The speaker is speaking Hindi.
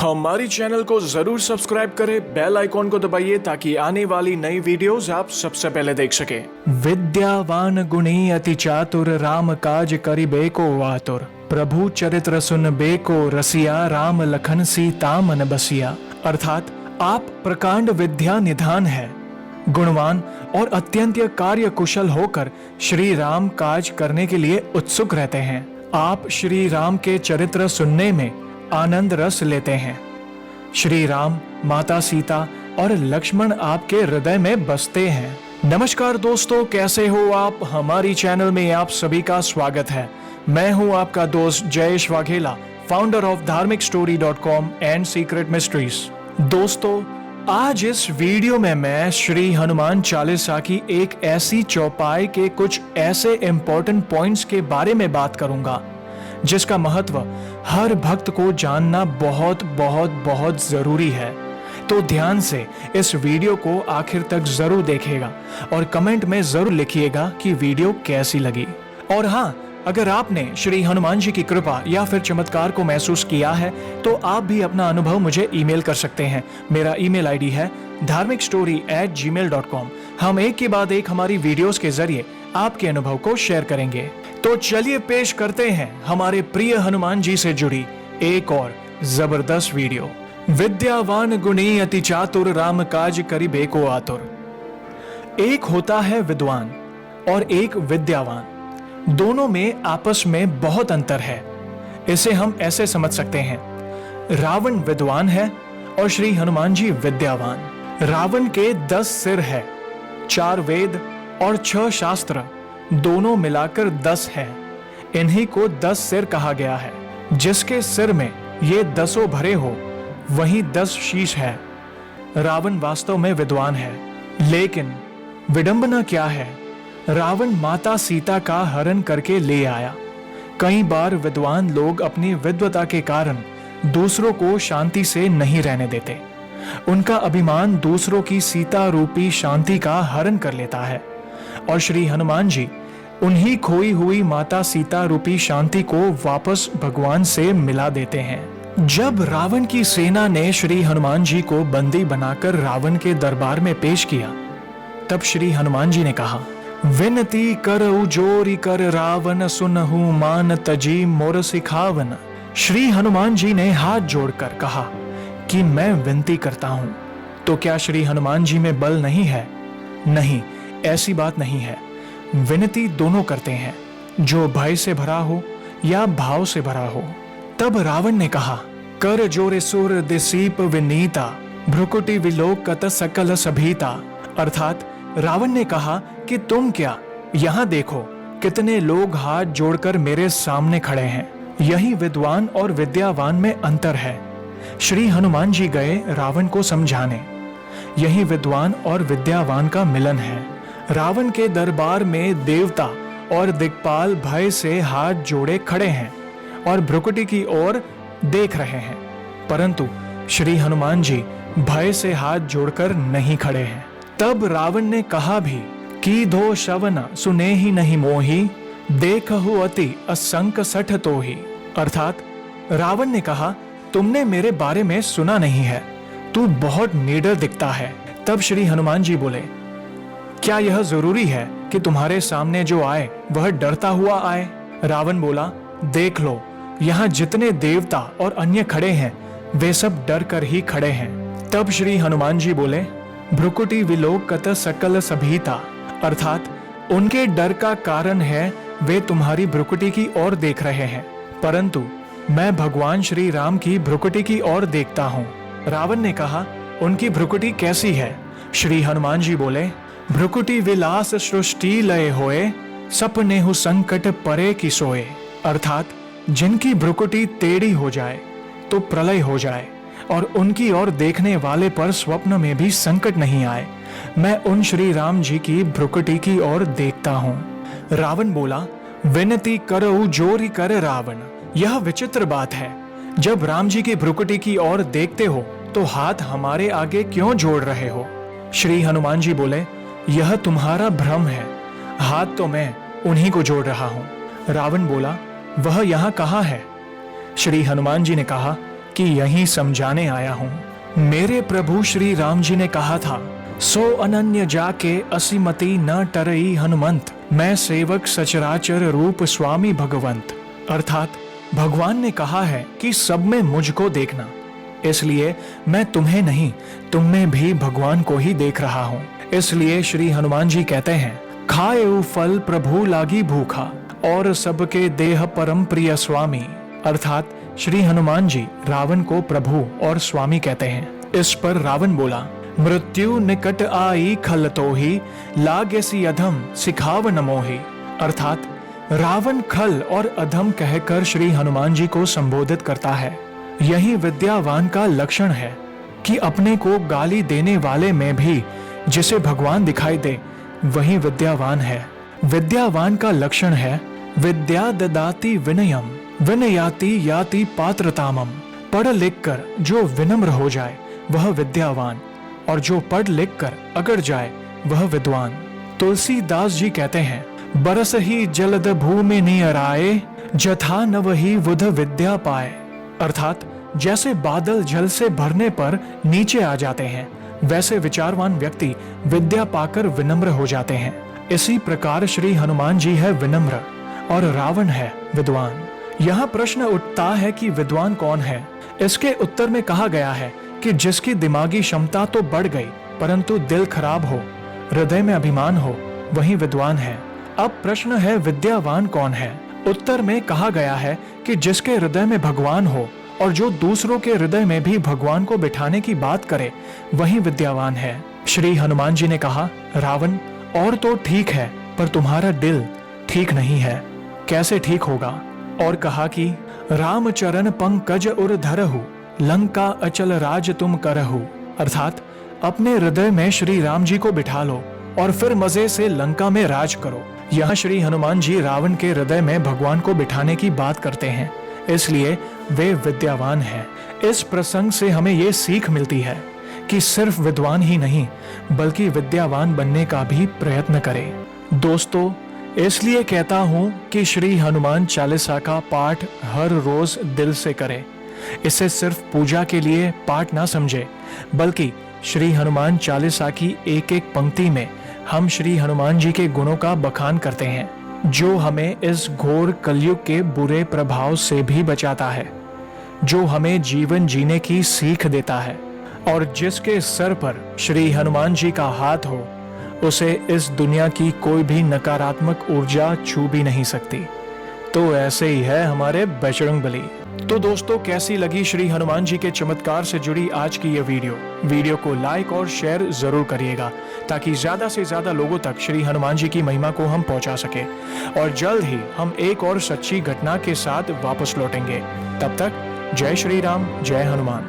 हमारी चैनल को जरूर सब्सक्राइब करें, बेल आइकॉन को दबाइए ताकि आने वाली नई वीडियोस आप सबसे पहले देख सकें। विद्यावान गुणी अति चातुर, राम काज करिबे को आतुर। प्रभु चरित्र सुनबे को रसिया, राम लखन सीता मन बसिया। अर्थात आप प्रकांड विद्या निधान है, गुणवान और अत्यंत कार्य कुशल होकर श्री राम काज करने के लिए उत्सुक रहते हैं। आप श्री राम के चरित्र सुनने में आनंद रस लेते हैं। श्री राम, माता सीता और लक्ष्मण आपके हृदय में बसते हैं। नमस्कार दोस्तों, कैसे हो आप? हमारी चैनल में आप सभी का स्वागत है। मैं हूं आपका दोस्त Jayesh Vaghela, founder of dharmikstory.com and secret mysteries. दोस्तों, आज इस वीडियो में मैं श्री हनुमान चालीसा की एक ऐसी चौपाई के कुछ ऐसे इंपॉर्टेंट पॉइंट्स के बारे में बात करूंगा जिसका महत्व हर भक्त को जानना बहुत बहुत बहुत जरूरी है। तो ध्यान से इस वीडियो को आखिर तक जरूर देखिएगा और कमेंट में जरूर लिखिएगा कि वीडियो कैसी लगी। और हाँ, अगर आपने श्री हनुमान जी की कृपा या फिर चमत्कार को महसूस किया है तो आप भी अपना अनुभव मुझे ईमेल कर सकते हैं। मेरा ईमेल आईडी है dharmikstory@gmail.com। हम एक के बाद एक हमारी वीडियोस के जरिए आपके अनुभव को शेयर करेंगे। तो चलिए पेश करते हैं हमारे प्रिय हनुमान जी से जुड़ी एक और जबरदस्त वीडियो। विद्यावान गुणी अति चातुर, राम काज करिबे को आतुर। एक होता है विद्वान और एक विद्यावान, दोनों में आपस में बहुत अंतर है। इसे हम ऐसे समझ सकते हैं, रावण विद्वान है और श्री हनुमान जी विद्यावान। रावण के 10 सिर है, 4 वेद और 6 शास्त्र, दोनों मिलाकर 10 है। इन्हीं को 10 सिर कहा गया है। जिसके सिर में ये 10 भरे हो वहीं 10 शीश है। रावण वास्तव में विद्वान है, लेकिन विडंबना क्या है? रावण माता सीता का हरण करके ले आया। कई बार विद्वान लोग अपनी विद्वता के कारण दूसरों को शांति से नहीं रहने देते। उनका अभिमान दूसरों की सीता रूपी शांति का हरण कर लेता है और श्री हनुमान जी उन्हीं खोई हुई माता सीता रूपी शांति को वापस भगवान से मिला देते हैं। जब रावण की सेना ने श्री हनुमान जी को बंदी बनाकर रावण के दरबार में पेश किया, तब श्री हनुमान जी ने कहा, विनती करऊ जोरी कर रावण, सुनहु मान तजी मोर सिखावन। श्री हनुमान जी ने हाथ जोड़कर कहा कि मैं विनती करता हूं। तो क्या श्री हनुमान जी में बल नहीं है? नहीं, ऐसी बात नहीं है। विनती दोनों करते हैं, जो भय से भरा हो या भाव से भरा हो। तब रावण ने कहा, कर जोरे सुर दिसीप विनीता, भ्रुकुटी विलोकत सकल सभीता। अर्थात रावण ने कहा कि तुम क्या, यहां देखो कितने लोग हाथ जोड़कर मेरे सामने खड़े हैं। यही विद्वान और विद्यावान में अंतर है। श्री हनुमान जी गए रावण को समझाने। यही विद्वान और विद्यावान का मिलन है। रावण के दरबार में देवता और दिक्पाल भय से हाथ जोड़े खड़े हैं और भ्रुकुटी की ओर देख रहे हैं, परंतु श्री हनुमान जी भय से हाथ जोड़कर नहीं खड़े हैं। तब रावण ने कहा भी कि धो शवन सुने ही नहीं मोही, देखहु अति असंक सठ तो ही। अर्थात रावण ने कहा, तुमने मेरे बारे में सुना नहीं है, तू बहुत निडर दिखता है। तब श्री हनुमान जी बोले, क्या यह जरूरी है कि तुम्हारे सामने जो आए वह डरता हुआ आए? रावण बोला, देख लो, यहाँ जितने देवता और अन्य खड़े हैं वे सब डर कर ही खड़े हैं। तब श्री हनुमान जी बोले, भ्रुकुटी विलोकत सकल सभीता। अर्थात उनके डर का कारण है वे तुम्हारी भ्रुकुटी की ओर देख रहे हैं, परंतु मैं भगवान श्री राम की भ्रुकुटी की ओर देखता हूँ। रावण ने कहा, उनकी भ्रुकुटी कैसी है? श्री हनुमान जी बोले, भ्रुकुटी विलास सृष्टि लय होए, सपने हु संकट परे की सोए। अर्थात जिनकी भ्रुकुटी टेढ़ी हो जाए तो प्रलय हो जाए और उनकी ओर देखने वाले पर स्वप्न में भी संकट नहीं आए, मैं उन श्री राम जी की भ्रुकुटी की ओर देखता हूँ। रावण बोला, विनती करऊ जोरी कर रावण। यह विचित्र बात है, जब राम जी की भ्रुकुटी की ओर देखते हो तो हाथ हमारे आगे क्यों जोड़ रहे हो? श्री हनुमान जी बोले, यह तुम्हारा भ्रम है, हाथ तो मैं उन्हीं को जोड़ रहा हूं। रावण बोला, वह यहां कहां है? श्री हनुमान जी ने कहा, कि यही समझाने आया हूँ। मेरे प्रभु श्री राम जी ने कहा था, सो अनन्य जाके असीमति न टरई हनुमंत, मैं सेवक सचराचर रूप स्वामी भगवंत। अर्थात भगवान ने कहा है कि सब में मुझको देखना, इसलिए मैं तुम्हें नहीं, तुम में भी भगवान को ही देख रहा हूँ। इसलिए श्री हनुमान जी कहते हैं, खाए फल प्रभु लागी भूखा, और सबके देह परम प्रिय स्वामी। अर्थात श्री हनुमान जी रावण को प्रभु और स्वामी कहते हैं। इस पर रावण बोला, मृत्यु निकट आई खल तो ही, लागे सी अधम सिखाव न मोहि। अर्थात रावण खल और अधम कहकर श्री हनुमान जी को संबोधित करता है। यही विद्यावान का लक्षण है कि अपने को गाली देने वाले में भी जिसे भगवान दिखाई दे वही विद्यावान है। विद्यावान का लक्षण है विद्या ददाति विनयम, विनयाति याति पात्रतामम। पढ़ लिख कर जो विनम्र हो जाए वह विद्यावान, और जो पढ़ लिख कर अगर जाए वह विद्वान। तुलसीदास जी कहते हैं, बरस ही जलद भूमि नियराए, जथा नव ही बुध विद्या पाए। अर्थात जैसे बादल जल से भरने पर नीचे आ जाते हैं, वैसे विचारवान व्यक्ति विद्या पाकर विनम्र हो जाते हैं। इसी प्रकार श्री हनुमान जी है विनम्र और रावण है विद्वान। यहाँ प्रश्न उठता है कि विद्वान कौन है। इसके उत्तर में कहा गया है कि जिसकी दिमागी क्षमता तो बढ़ गई परंतु दिल खराब हो, हृदय में अभिमान हो, वही विद्वान है। अब प्रश्न है विद्यावान कौन है। उत्तर में कहा गया है कि जिसके हृदय में भगवान हो और जो दूसरों के हृदय में भी भगवान को बिठाने की बात करे वही विद्यावान है। श्री हनुमान जी ने कहा, रावण और तो ठीक है पर तुम्हारा दिल ठीक नहीं है, कैसे ठीक होगा। और कहा कि राम चरण पंकज उर धरहु, लंका अचल राज तुम करहु। अर्थात अपने हृदय में श्री राम जी को बिठा लो और फिर मजे से लंका में राज करो। यहाँ श्री हनुमान जी रावण के हृदय में भगवान को बिठाने की बात करते हैं, इसलिए वे विद्यावान हैं। इस प्रसंग से हमें ये सीख मिलती है कि सिर्फ विद्वान ही नहीं बल्कि विद्यावान बनने का भी प्रयत्न करें। दोस्तों, इसलिए कहता हूँ कि श्री हनुमान चालीसा का पाठ हर रोज दिल से करें। इसे सिर्फ पूजा के लिए पाठ ना समझे, बल्कि श्री हनुमान चालीसा की एक एक पंक्ति में हम श्री हनुमान जी के गुणों का बखान करते हैं, जो हमें इस घोर कलयुग के बुरे प्रभाव से भी बचाता है, जो हमें जीवन जीने की सीख देता है, और जिसके सर पर श्री हनुमान जी का हाथ हो उसे इस दुनिया की कोई भी नकारात्मक ऊर्जा छू भी नहीं सकती। तो ऐसे ही है हमारे बजरंगबली। तो दोस्तों, कैसी लगी श्री हनुमान जी के चमत्कार से जुड़ी आज की ये वीडियो को लाइक और शेयर जरूर करिएगा, ताकि ज्यादा से ज्यादा लोगों तक श्री हनुमान जी की महिमा को हम पहुंचा सके। और जल्द ही हम एक और सच्ची घटना के साथ वापस लौटेंगे। तब तक जय श्री राम, जय हनुमान।